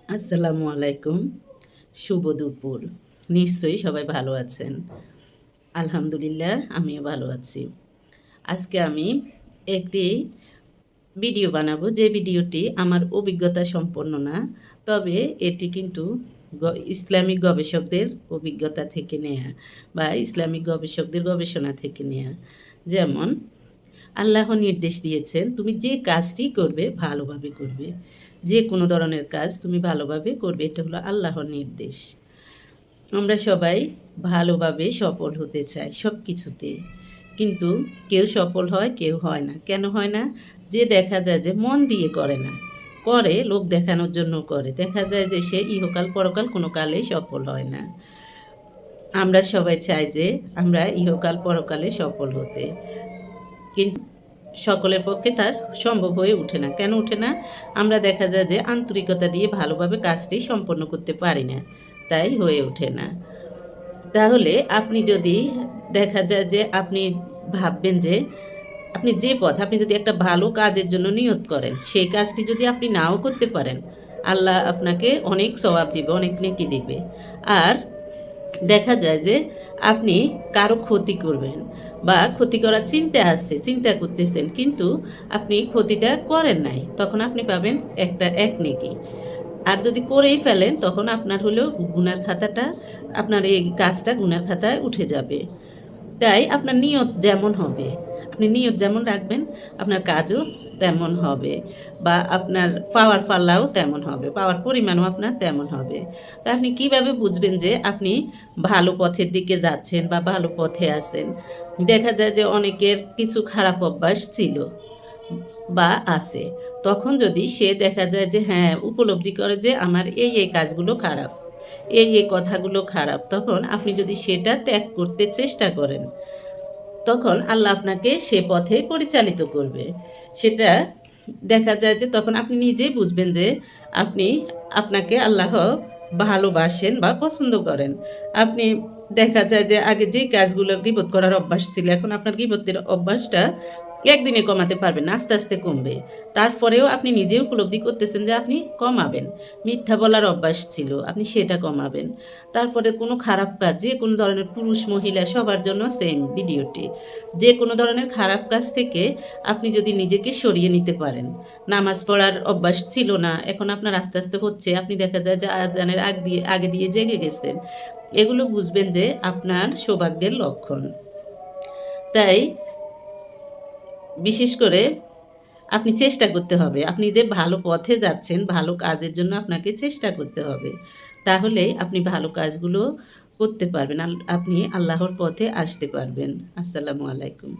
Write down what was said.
আসসালামু আলাইকুম। শুভ দুপুর। নিশ্চয়ই সবাই ভালো আছেন। আলহামদুলিল্লাহ আমিও ভালো আছি। আজকে আমি একটি ভিডিও বানাবো যে ভিডিওটি আমার অভিজ্ঞতা সম্পন্ন না। তবে এটি কিন্তু গ ইসলামিক গবেষকদের অভিজ্ঞতা থেকে নেয়া বা ইসলামিক গবেষকদের গবেষণা থেকে নেয়া। যেমন আল্লাহ নির্দেশ দিয়েছেন, তুমি যে কাজটি করবে ভালোভাবে করবে। যে কোনো ধরনের কাজ তুমি ভালোভাবে করবে। এটা হলো আল্লাহর নির্দেশ। আমরা সবাই ভালোভাবে সফল হতে চাই সব কিছুতে। কিন্তু কেউ সফল হয়, কেউ হয় না। কেন হয় না? যে দেখা যায় যে মন দিয়ে করে না। করে লোক দেখানোর জন্য করে। দেখা যায় যে সে ইহকাল পরকাল কোনো কালেই সফল হয় না। আমরা সবাই চাই যে আমরা ইহকাল পরকালে সফল হতে। কিন্তু সকলের পক্ষে তার সম্ভব হয়ে ওঠে না। কেন ওঠে না? আমরা দেখা যায় যে আন্তরিকতা দিয়ে ভালোভাবে কাজটি সম্পন্ন করতে পারি না। তাই হয়ে ওঠে না। তাহলে আপনি যদি দেখা যায় যে আপনি ভাববেন যে আপনি যে পথ আপনি যদি একটা ভালো কাজের জন্য নিয়ত করেন, সেই কাজটি যদি আপনি নাও করতে পারেন, আল্লাহ আপনাকে অনেক সওয়াব দিবে, অনেক নেকি দিবে। আর দেখা যায় যে আপনি কারো ক্ষতি করবেন বা ক্ষতি করার চিন্তা আসছে, চিন্তা করতেছেন কিন্তু আপনি ক্ষতিটা করেন নাই। তখন আপনি পাবেন এক নেকি। আর যদি করেই ফেলেন তখন আপনার হলো গুনার খাতাটা আপনার এই কাজটা গুনার খাতায় উঠে যাবে। তাই আপনার নিয়ত যেমন হবে, আপনি নিয়ত যেমন রাখবেন, আপনার কাজও তেমন হবে বা আপনার পাওয়ার পাল্লাও তেমন হবে, পাওয়ার পরিমাণও আপনার তেমন হবে। তা আপনি কিভাবে বুঝবেন যে আপনি ভালো পথের দিকে যাচ্ছেন বা ভালো পথে আছেন? দেখা যায় যে অনেকের কিছু খারাপ অভ্যাস ছিল বা আছে। তখন যদি সে দেখা যায় যে হ্যাঁ, উপলব্ধি করে যে আমার এই কাজগুলো খারাপ, এই কথাগুলো খারাপ, তখন আপনি যদি সেটা ত্যাগ করতে চেষ্টা করেন, তখন আল্লাহ আপনাকে সে পথে পরিচালিত করবে। সেটা দেখা যায় যে তখন আপনি নিজেই বুঝবেন যে আপনি আপনাকে আল্লাহ ভালোবাসেন বা পছন্দ করেন। আপনি দেখা যায় যে আগে যেই কাজগুলো গীবত করার অভ্যাস ছিল, এখন আপনার গীবতের অভ্যাসটা একদিনে কমাতে পারবেন না, আস্তে, আস্তে কমবে। তারপরেও আপনি নিজেই উপলব্ধি করতেছেন যে আপনি কমাবেন। মিথ্যা বলার অভ্যাস ছিল, আপনি সেটা কমাবেন। তারপরে কোনো খারাপ কাজ, যে কোনো ধরনের পুরুষ, মহিলা সবার জন্য সেম ভিডিওটি। যে কোনো ধরনের খারাপ কাজ থেকে আপনি যদি নিজেকে সরিয়ে নিতে পারেন। নামাজ পড়ার অভ্যাস ছিল না, এখন আপনার আস্তে, আস্তে হচ্ছে। আপনি দেখা যায় যে আযানের আগে দিয়ে জেগে গেছেন। এগুলো বুঝবেন যে আপনার সৌভাগ্যের লক্ষণ। তাই বিশেষ করে আপনি চেষ্টা করতে হবে। আপনি যে ভালো পথে যাচ্ছেন, ভালো কাজের জন্য আপনাকে চেষ্টা করতে হবে। তাহলেই আপনি ভালো কাজগুলো করতে পারবেন। আপনি আল্লাহর পথে আসতে পারবেন। আসসালামু আলাইকুম।